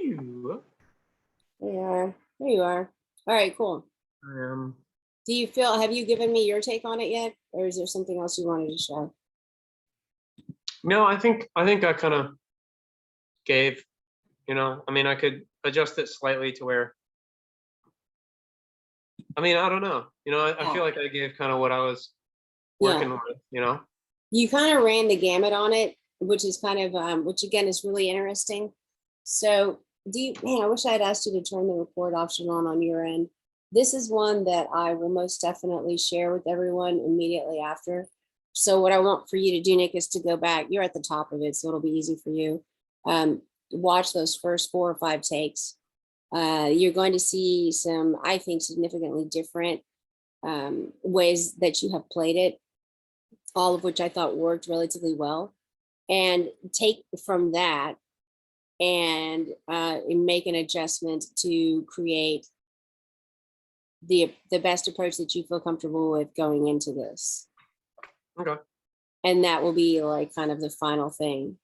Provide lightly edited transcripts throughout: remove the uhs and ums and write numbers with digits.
Ew. There you are. There you are. All right, cool. Um, Do you feel, have you given me your take on it yet? Or is there something else you wanted to share? no, I think I kind of gave, I mean, I could adjust it slightly to where, I mean, I don't know. I Yeah. feel like I gave kind of what I was Yeah. working with. You kind of ran the gamut on it, which is kind of, which again is really interesting. So man, I wish I had asked you to turn the record option on your end. This is one that I will most definitely share with everyone immediately after. So what I want for you to do, Nick, is to go back. You're at the top of it, so it'll be easy for you. Watch those first 4 or 5 takes. You're going to see some, I think, significantly different ways that you have played it, all of which I thought worked relatively well. And take from that and make an adjustment to create the best approach that you feel comfortable with going into this. Okay. And that will be like kind of the final thing.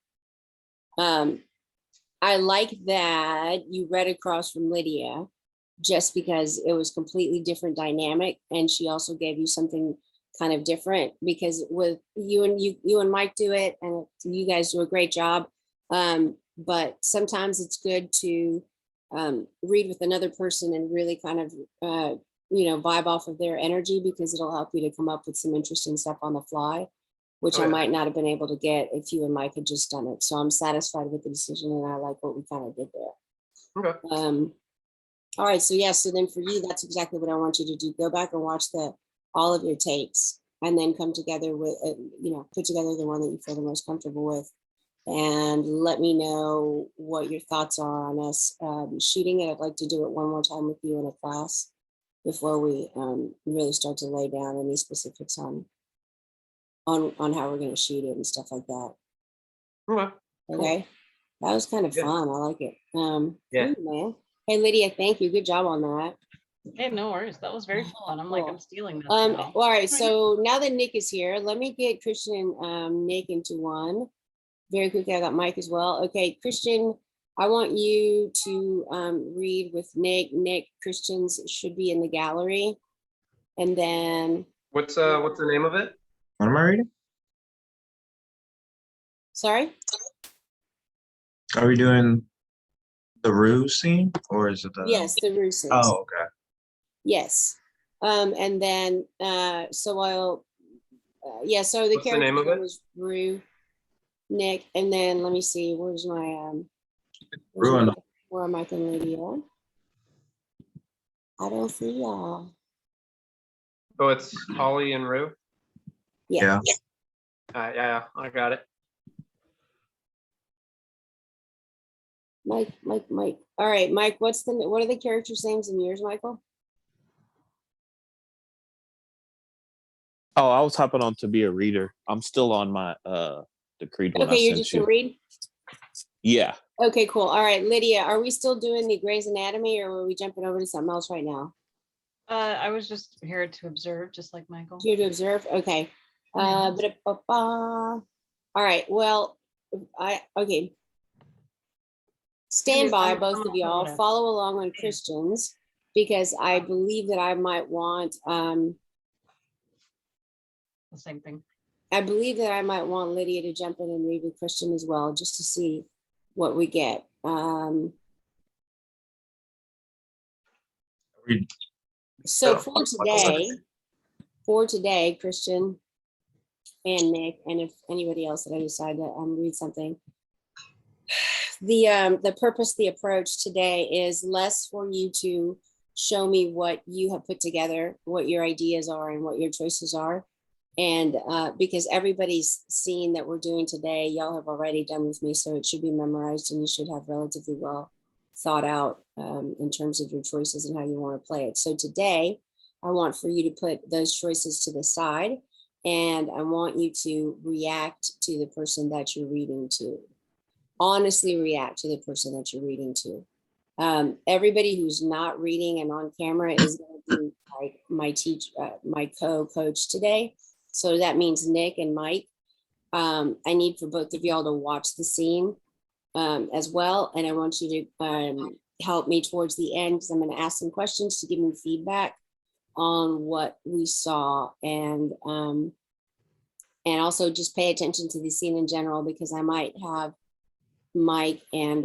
I like that you read across from Lydia just because it was completely different dynamic, and she also gave you something kind of different, because with you and Mike do it, and you guys do a great job. But sometimes it's good to read with another person and really kind of vibe off of their energy, because it'll help you to come up with some interesting stuff on the fly, which Oh, I yeah. might not have been able to get if you and Mike had just done it. So I'm satisfied with the decision, and I like what we kind of did there. Okay. All right, so yeah, so then for you, that's exactly what I want you to do. Go back and watch all of your takes, and then come together with, put together the one that you feel the most comfortable with, and let me know what your thoughts are on us shooting it. I'd like to do it one more time with you in a class before we really start to lay down any specifics on how we're going to shoot it and stuff like that. Okay. Okay, that was kind of Yeah. fun. I like it. Yeah. Cool, man. Hey, Lydia, thank you. Good job on that. Hey, no worries. That was very fun. I'm like, Cool. I'm stealing this All right, so now that Nick is here, let me get Christian and Nick into one. Very quickly, I got Mike as well. Okay, Christian, I want you to read with Nick. Nick, Christian's should be in the gallery. And then, What's the name of it? What am I reading? sorry? Are we doing the ruse scene, or is it the? Yes, the Roosters. Oh, okay. Yes. And then, so I'll, so the What's the character name of it? was Rue, Nick, and then let me see, where's my, Ruin. where am I and Lydia? I don't see y'all. Oh, it's Holly and Rue. Yeah. Yeah, I got it. Mike. All right, Mike, what are the characters' names in yours, Michael? Oh, I was hopping on to be a reader. I'm still on my the Creed one. Okay, you're just a read? Yeah. Okay, cool. All right, Lydia, are we still doing the Grey's Anatomy, or are we jumping over to something else right now? I was just here to observe, just like Michael. Here to observe? Okay. All right, well, okay. Stand by, both of y'all. Follow along on Christians, because I believe that I might want the same thing. I believe that I might want Lydia to jump in and read with Christian as well, just to see what we get. So for today, Christian and Nick, and if anybody else that I decide to read something, the purpose, the approach today is less for you to show me what you have put together, what your ideas are, and what your choices are. And because everybody's scene that we're doing today, y'all have already done with me, so it should be memorized, and you should have relatively well thought out in terms of your choices and how you want to play it. So today, I want for you to put those choices to the side, and I want you to react to the person that you're reading to. Honestly react to the person that you're reading to. Everybody who's not reading and on camera is going to be like my co-coach today. So that means Nick and Mike. I need for both of y'all to watch the scene as well. And I want you to help me towards the end because I'm going to ask some questions to give me feedback on what we saw, and also just pay attention to the scene in general because I might have Mike and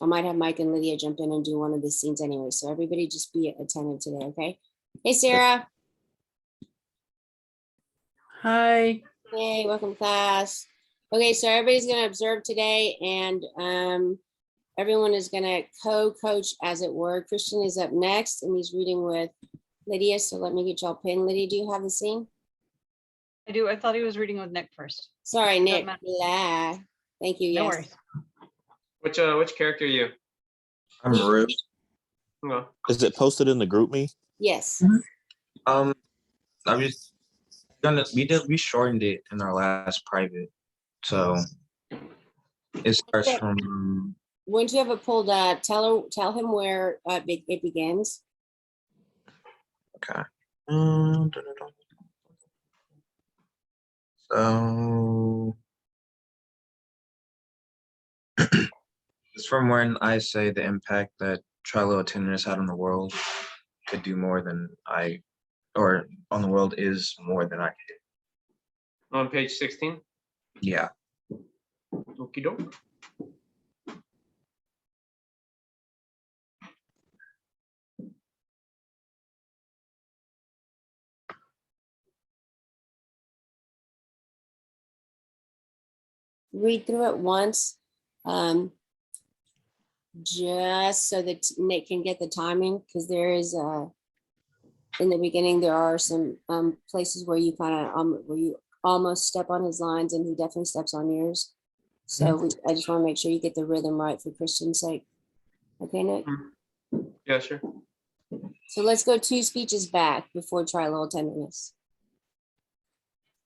Lydia jump in and do one of the scenes anyway. So everybody just be attentive today, okay? Hey, Sarah. Hi. Hey, welcome class. Okay, so everybody's gonna observe today, and everyone is gonna co-coach, as it were. Christian is up next, and he's reading with Lydia. So let me get y'all pinned. Lydia, do you have the scene? I do. I thought he was reading with Nick first. Sorry, Nick. matter. Blah. Thank you. No Yes. worries. Which character are you? I'm Rue. No. Is it posted in the group me? Yes. I was we shortened it in our last private, so it starts Okay. from Once you have it pulled up, tell him where it begins. okay. So it's from when I say the impact that Trilo attendance had on the world could do more than or on the world is more than I could. On page 16. Yeah. Okie doke. Read through it once, just so that Nick can get the timing, because there is in the beginning there are some places where you kind of where you almost step on his lines, and he definitely steps on yours. So I just want to make sure you get the rhythm right for Christian's sake. Okay, Nick. Yeah, sure. So let's go 2 speeches back before Trilo tenderness,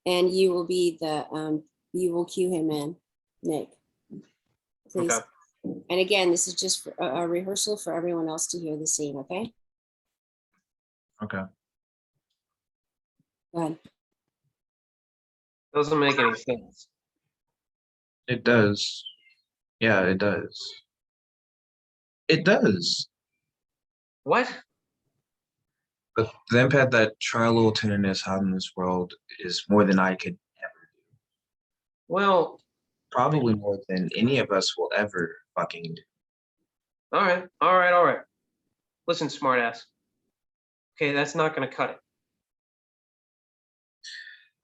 and you will be the you will cue him in, Nick. Please. Okay. And again, this is just for a rehearsal for everyone else to hear the scene, okay? Okay. Go ahead. Doesn't make any sense. It does. Yeah, it does. It does. What? But the impact that Trilo tenderness had in this world is more than I could ever do. Well, Probably more than any of us will ever fucking do. all right, all right, all right. Listen, smartass. Okay, that's not gonna cut it.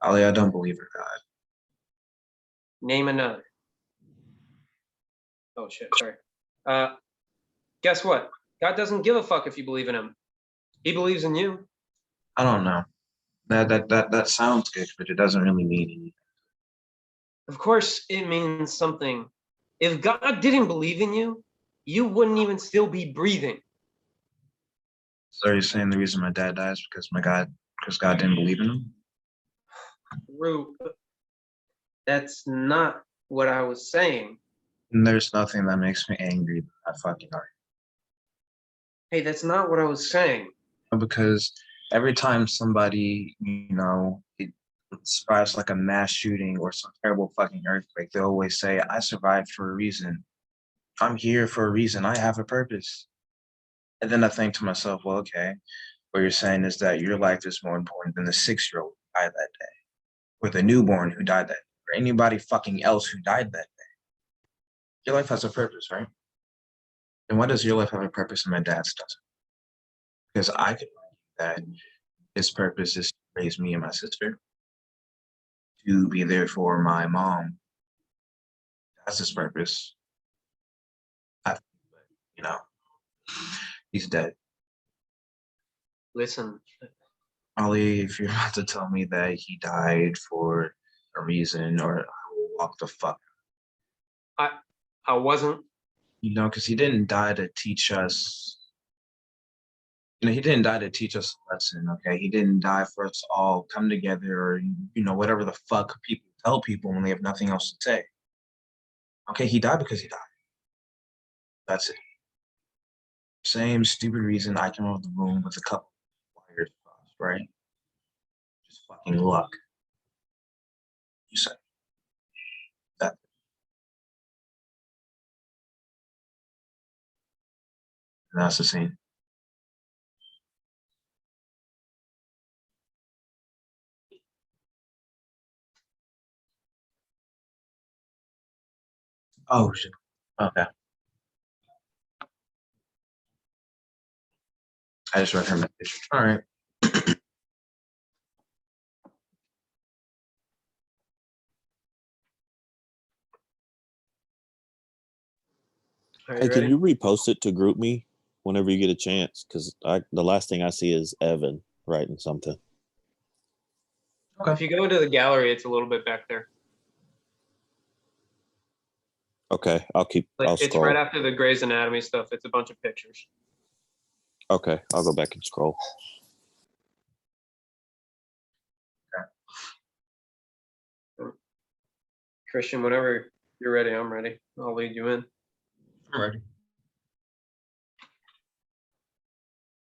Ali, I don't believe in God. Name another. Oh shit, sorry. Guess what? God doesn't give a fuck if you believe in him. He believes in you. I don't know. That sounds good, but it doesn't really mean anything. Of course, it means something. If God didn't believe in you, you wouldn't even still be breathing. So you're saying the reason my dad dies because God didn't believe in him? Rue, that's not what I was saying. And there's nothing that makes me angry than that fucking argument. Hey, that's not what I was saying. Because every time somebody, it survives like a mass shooting or some terrible fucking earthquake, they always say, I survived for a reason. I'm here for a reason. I have a purpose. And then I think to myself, well, okay, what you're saying is that your life is more important than the 6-year-old who died that day, or the newborn who died that day, or anybody fucking else who died that day. Your life has a purpose, right? And why does your life have a purpose and my dad's doesn't? Because I could argue that his purpose is to raise me and my sister, to be there for my mom. That's his purpose. He's dead. Listen, Ali, if you're about to tell me that he died for a reason, or I will walk the fuck. I wasn't. Because he didn't die to teach us. He didn't die to teach us a lesson, okay? He didn't die for us to all come together or, whatever the fuck people tell people when they have nothing else to say. Okay, he died because he died. That's it. Same stupid reason I came out of the room with a couple wires crossed, right? Just fucking luck. You said that. That's the scene. Oh shit. Okay. I just read her message. All right. Are Hey, you can ready? you repost it to group me whenever you get a chance? Because the last thing I see is Evan writing something. If you go into the gallery, it's a little bit back there. Okay, I'll Like it's scroll. right after the Grey's Anatomy stuff. It's a bunch of pictures. Okay, I'll go back and scroll. Christian, whenever you're ready, I'm ready. I'll lead you in. I'm ready.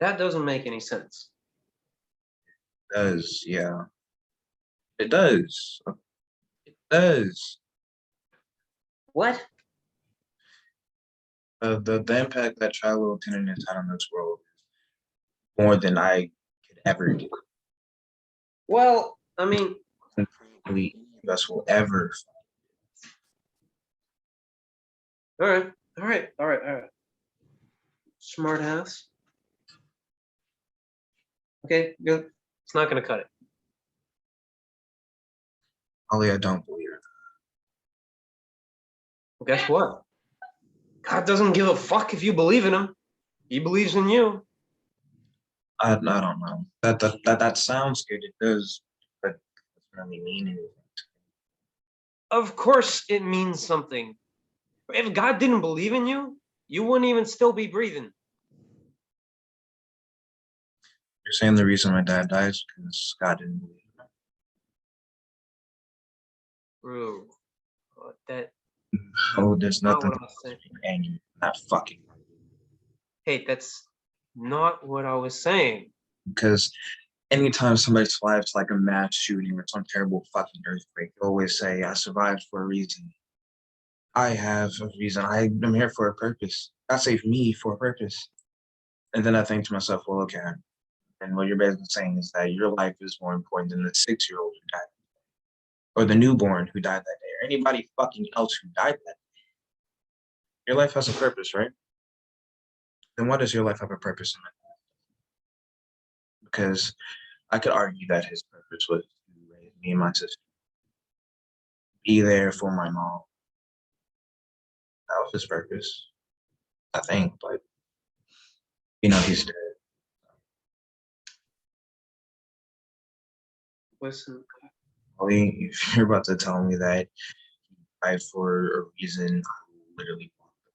That doesn't make any sense. It does, yeah. It does. It does. What? The impact that Shiloh Lieutenant has had on this world is more than I could ever do. Well, I mean, Probably any of us will ever. all right, all right, all right, all right. Smart ass. Okay, good. It's not gonna cut it. Ollie, I don't believe it. Well, guess what? God doesn't give a fuck if you believe in him. He believes in you. I don't know. That sounds good. It does, but it doesn't really mean anything. Of course it means something. If God didn't believe in you, you wouldn't even still be breathing. You're saying the reason my dad dies because God didn't believe in him. Bro, that Oh, there's not nothing what I'm saying. and you're not fucking Hey, that's not what I was saying. because anytime somebody survives like a mass shooting or some terrible fucking earthquake, they always say, I survived for a reason. I have a reason. I'm here for a purpose. God saved me for a purpose. And then I think to myself, well, okay. And what you're basically saying is that your life is more important than the 6-year-old who died, or the newborn who died that day, or anybody fucking else who died that day. Your life has a purpose, right? Then why does your life have a purpose in it? Because I could argue that his purpose was to raise me and my sister, be there for my mom. That was his purpose, I think. But he's dead. Listen, Ollie, if you're about to tell me that he died for a reason, I will literally walk the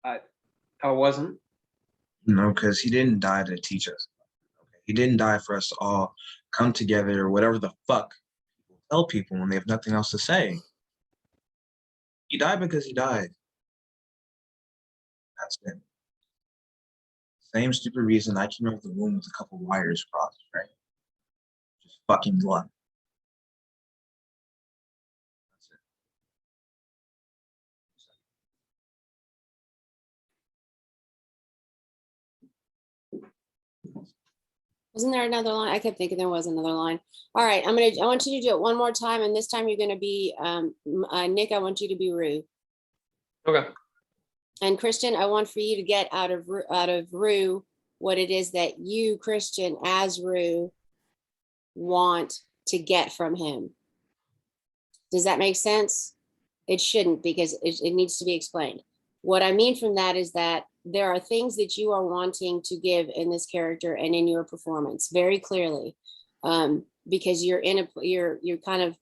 fuck out. I wasn't. No, because he didn't die to teach us. Okay? He didn't die for us to all come together or whatever the fuck people tell people when they have nothing else to say. He died because he died. That's it. Same stupid reason I came out of the womb with a couple wires crossed, right? Just fucking luck. That's it. Wasn't there another line? I kept thinking there was another line. All right, I want you to do it one more time, and this time you're gonna be, Nick, I want you to be Rue. Okay. And Christian, I want for you to get out of Rue what it is that you, Christian, as Rue, want to get from him. Does that make sense? It shouldn't, because it needs to be explained. What I mean from that is that there are things that you are wanting to give in this character and in your performance very clearly, because you're kind of,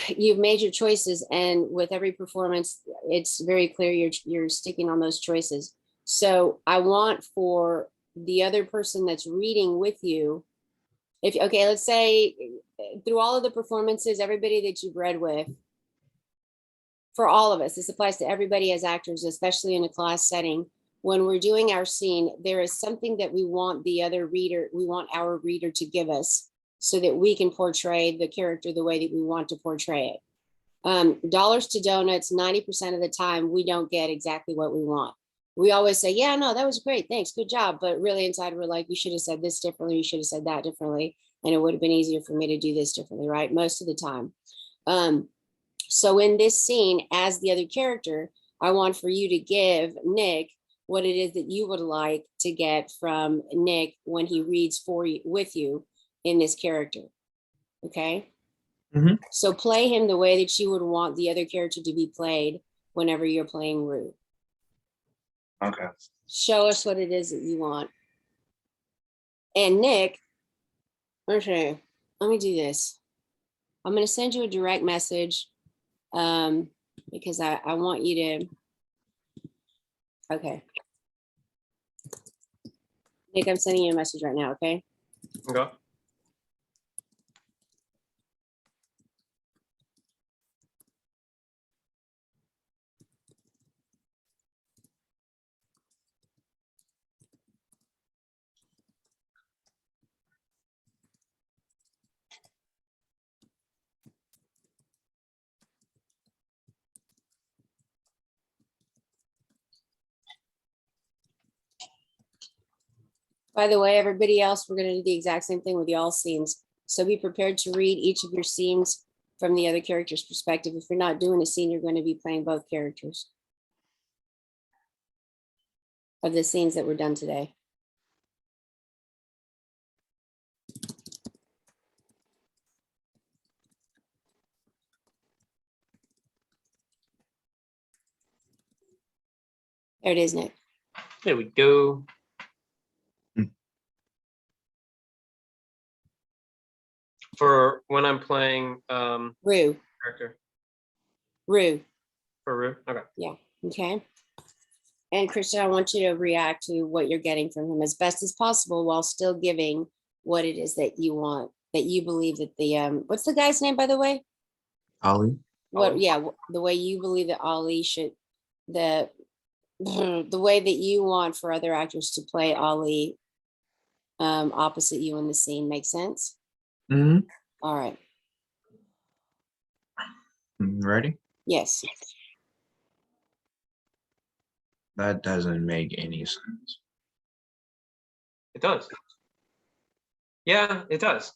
you've made your choices, and with every performance, it's very clear you're sticking on those choices. So I want for the other person that's reading with you, let's say through all of the performances, everybody that you've read with, for all of us, this applies to everybody as actors, especially in a class setting. When we're doing our scene, there is something that we want our reader to give us so that we can portray the character the way that we want to portray it. Dollars to donuts, 90% of the time, we don't get exactly what we want. We always say, yeah, no, that was great. Thanks. Good job. But really inside, we're like, you should have said this differently. You should have said that differently. And it would have been easier for me to do this differently, right? Most of the time. So in this scene, as the other character, I want for you to give Nick what it is that you would like to get from Nick when he reads for you with you in this character. Okay. Mhm. So play him the way that you would want the other character to be played whenever you're playing Rue. Okay. Show us what it is that you want. And Nick, okay, let me do this. I'm going to send you a direct message because I want you to, okay. Nick, I'm sending you a message right now, okay? Okay. By the way, everybody else, we're going to do the exact same thing with y'all scenes. So be prepared to read each of your scenes from the other character's perspective. If you're not doing a scene, you're going to be playing both characters of the scenes that were done today. There it is, Nick. There we go. For when I'm playing Rue, character Rue, for Rue. Okay. okay? And Christian, I want you to react to what you're getting from him as best as possible while still giving what it is that you want, that you believe that the, what's the guy's name, by the way? Ollie. What, yeah, the way you believe that Ollie should, the way that you want for other actors to play Ollie opposite you in the scene makes sense? Mm-hmm. All right. Ready? Yes. That doesn't make any sense. It does. Yeah, it does.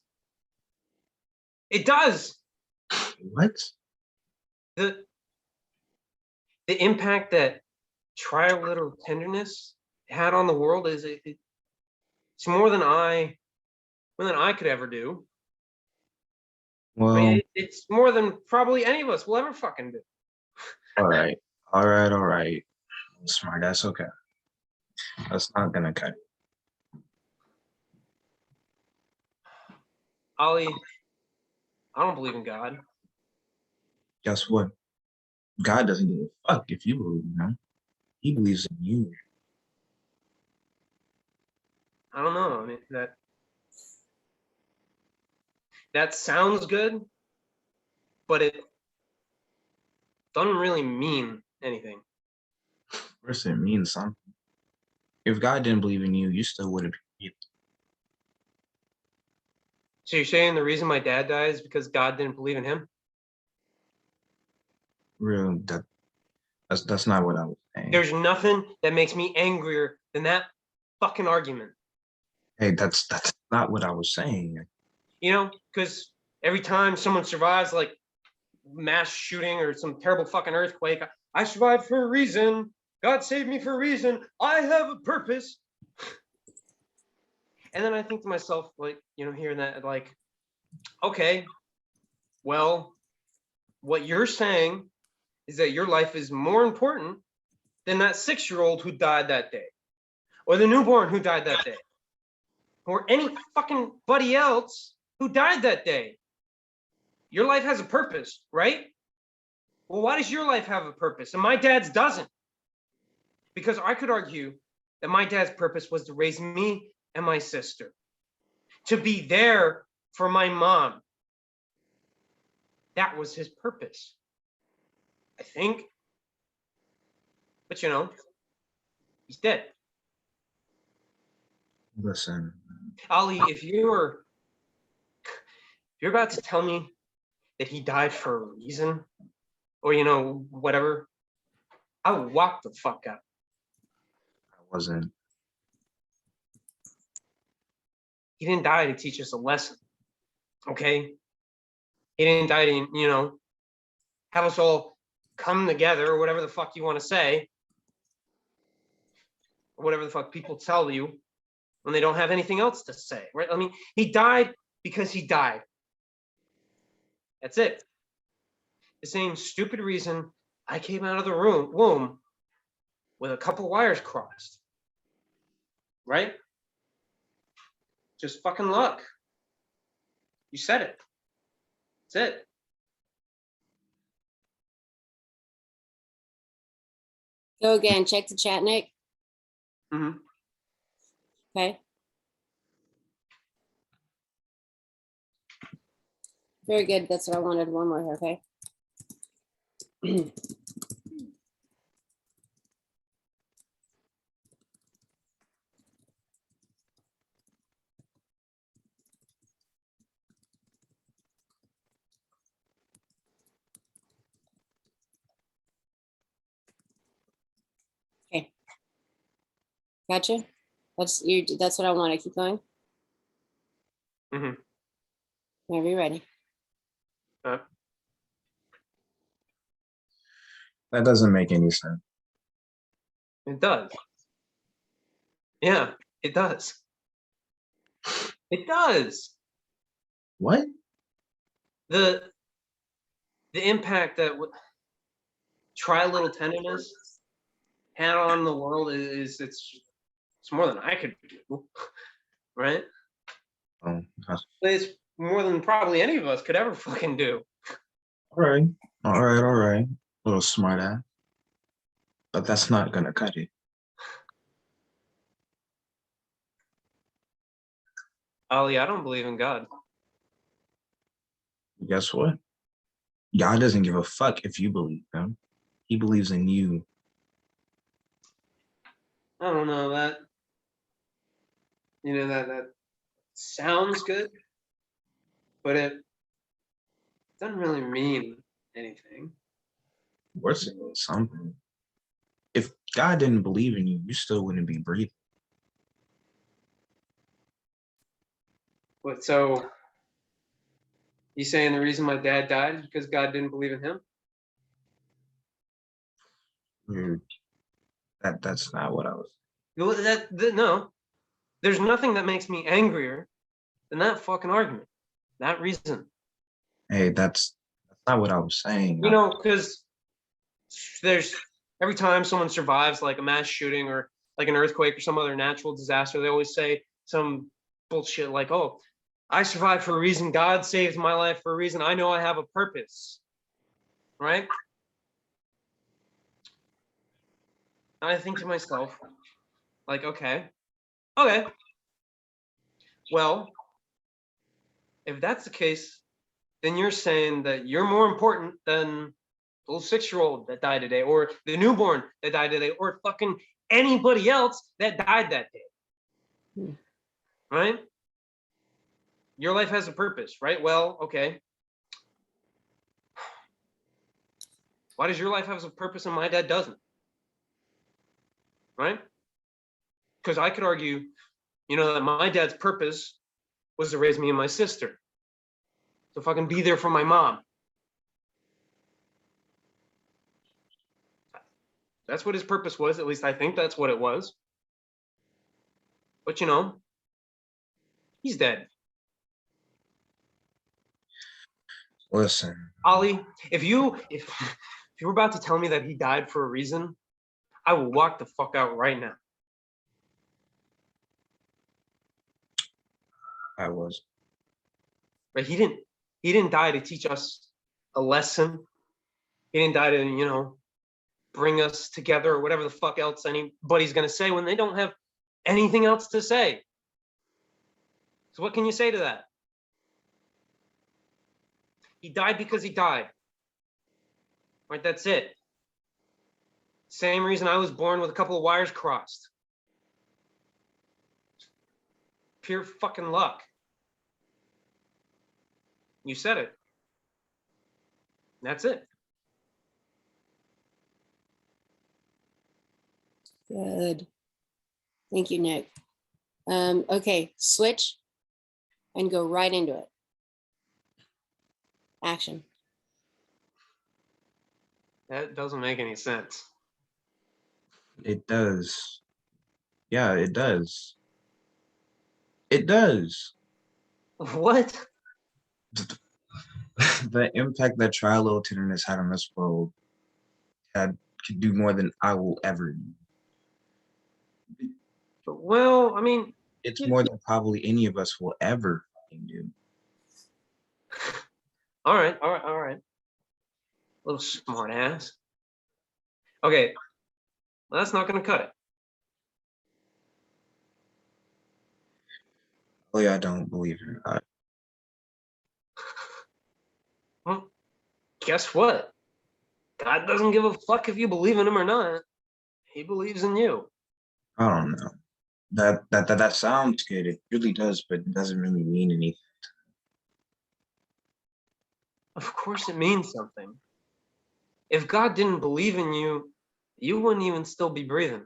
It does. What? The impact that Try a Little Tenderness had on the world is it's more than I could ever do. I Well, mean, it's more than probably any of us will ever fucking do. all right. All right. All right. Smart. That's okay. That's not gonna cut it. Ollie, I don't believe in God. Guess what? God doesn't give a fuck if you believe in him. He believes in you. I don't know. I mean, that sounds good, but it doesn't really mean anything. First, it means something. If God didn't believe in you, you still would have been. So you're saying the reason my dad died is because God didn't believe in him? Real. That's not what I was saying. There's nothing that makes me angrier than that fucking argument. Hey, that's not what I was saying. You know, because every time someone survives like mass shooting or some terrible fucking earthquake, I survived for a reason. God saved me for a reason. I have a purpose. And then I think to myself, like, you know, hearing that, like, okay, well, what you're saying is that your life is more important than that 6-year-old who died that day, or the newborn who died that day, or any fucking buddy else who died that day. Your life has a purpose, right? Well, why does your life have a purpose and my dad's doesn't? Because I could argue that my dad's purpose was to raise me and my sister, to be there for my mom. That was his purpose, I think. But you know, he's dead. Listen, Ali, if you're about to tell me that he died for a reason, or whatever, I would walk the fuck out. I wasn't. He didn't die to teach us a lesson. Okay? He didn't die to, have us all come together or whatever the fuck you want to say. Or whatever the fuck people tell you when they don't have anything else to say, right? I mean, he died because he died. That's it. The same stupid reason I came out of the womb with a couple wires crossed. Right? Just fucking luck. You said it. That's it. Go again, check the chat, Nick. Mhm. Okay. Very good. That's what I wanted. One more, okay? Okay. Gotcha. That's what I want to keep going. Mhm. Whenever you're ready. That doesn't make any sense. It does. Yeah, it does. It does. What? The impact that try little tenderness had on the world it's more than I could do, right? Oh, It's more than probably any of us could ever fucking do. all right. All right. All right. Little smart ass. But that's not gonna cut it. Ali, I don't believe in God. Guess what? God doesn't give a fuck if you believe him. He believes in you. I don't know that. That sounds good, but it doesn't really mean anything. Of course it means something. If God didn't believe in you, you still wouldn't be breathing. But so you saying the reason my dad died is because God didn't believe in him? That's not what I was. Well, no, there's nothing that makes me angrier than that fucking argument. That reason. Hey, that's not what I was saying. Because there's every time someone survives like a mass shooting or like an earthquake or some other natural disaster, they always say some bullshit like, oh, I survived for a reason. God saved my life for a reason. I know I have a purpose. Right? And I think to myself, like, okay. Well, if that's the case, then you're saying that you're more important than the little 6-year-old that died today, or the newborn that died today, or fucking anybody else that died that day. Right? Your life has a purpose, right? Well, okay. Why does your life have a purpose and my dad doesn't? Right? Because I could argue, that my dad's purpose was to raise me and my sister. To fucking be there for my mom. That's what his purpose was. At least I think that's what it was. But he's dead. Listen, Ali, if you were about to tell me that he died for a reason, I will walk the fuck out right now. I was. Right? He didn't die to teach us a lesson. He didn't die to, bring us together or whatever the fuck else anybody's gonna say when they don't have anything else to say. So what can you say to that? He died because he died. Right, that's it. Same reason I was born with a couple of wires crossed. Pure fucking luck. You said it. That's it. Good. Thank you, Nick. Okay, switch and go right into it. Action. That doesn't make any sense. It does. Yeah, it does. It does. What? The impact that Trial Lieutenant has had on this world could do more than I will ever do. Well, I mean, It's more than probably any of us will ever fucking do. all right. Little smart ass. Okay, well, that's not gonna cut it. Really, I don't believe in God. Well, guess what? God doesn't give a fuck if you believe in him or not. He believes in you. I don't know. That sounds good. It really does, but it doesn't really mean anything. Of course it means something. If God didn't believe in you, you wouldn't even still be breathing.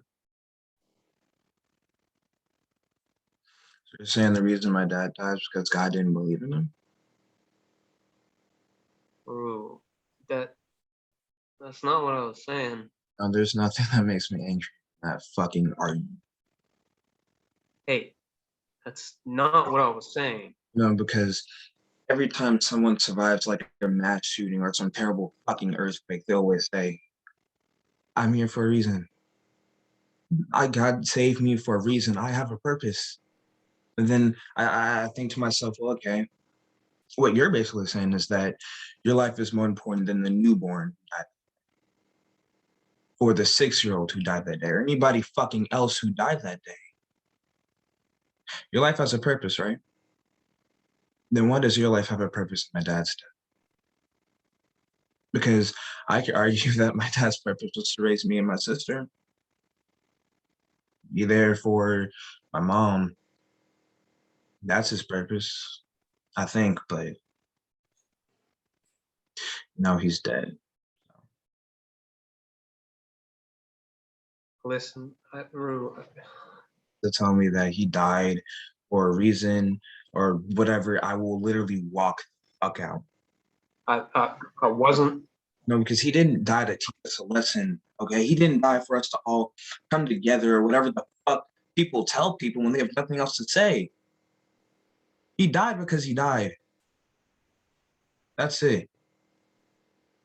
So you're saying the reason my dad died is because God didn't believe in him? Ooh, that's not what I was saying. No, there's nothing that makes me angry than that fucking argument. Hey, that's not what I was saying. No, because every time someone survives like a mass shooting or some terrible fucking earthquake, they always say, I'm here for a reason. God saved me for a reason. I have a purpose. And then I think to myself, well, okay, what you're basically saying is that your life is more important than the newborn who died, or the 6-year-old who died that day, or anybody fucking else who died that day. Your life has a purpose, right? Then why does your life have a purpose in my dad's death? Because I could argue that my dad's purpose was to raise me and my sister, be there for my mom. That's his purpose, I think, but no, he's dead. Listen, To tell me that he died for a reason or whatever, I will literally walk the fuck out. I wasn't. No, because he didn't die to teach us a lesson, okay? He didn't die for us to all come together or whatever the fuck people tell people when they have nothing else to say. He died because he died. That's it.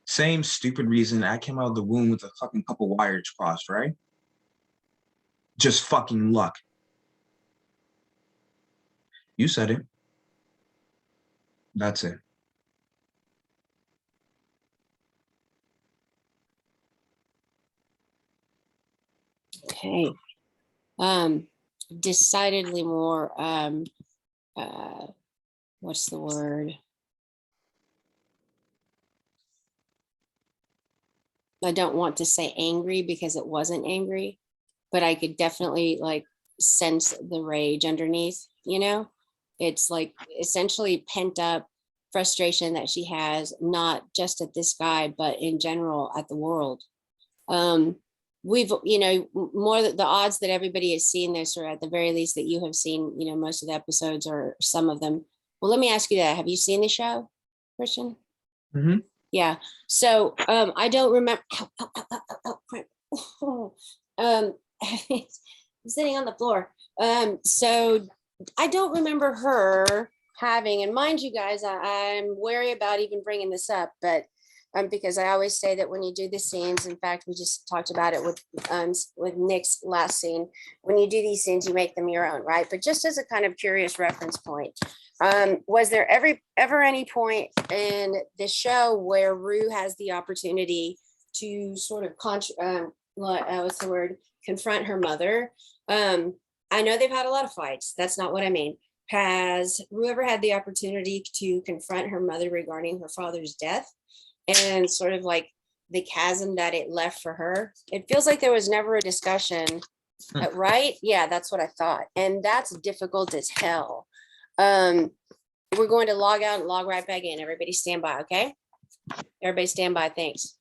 Same stupid reason I came out of the womb with a fucking couple wires crossed, right? Just fucking luck. You said it. That's it. Okay. Decidedly more, what's the word? I don't want to say angry because it wasn't angry, but I could definitely like sense the rage underneath, you know? It's like essentially pent up frustration that she has, not just at this guy, but in general at the world. We've, you know, more the odds that everybody has seen this, or at the very least that you have seen, you know, most of the episodes or some of them. Well, let me ask you that. Have you seen the show, Christian? Mhm. Yeah. So I don't remember. I'm sitting on the floor. So I don't remember her having, and mind you guys, I'm wary about even bringing this up, but because I always say that when you do the scenes, in fact, we just talked about it with Nick's last scene. When you do these scenes, you make them your own, right? But just as a kind of curious reference point, was there ever any point in the show where Rue has the opportunity to sort of what's the word? Confront her mother? I know they've had a lot of fights. That's not what I mean. Has Rue ever had the opportunity to confront her mother regarding her father's death and sort of like the chasm that it left for her? It feels like there was never a discussion, right? Yeah, that's what I thought. And that's difficult as hell. We're going to log out and log right back in. Everybody stand by, okay? Everybody stand by, thanks.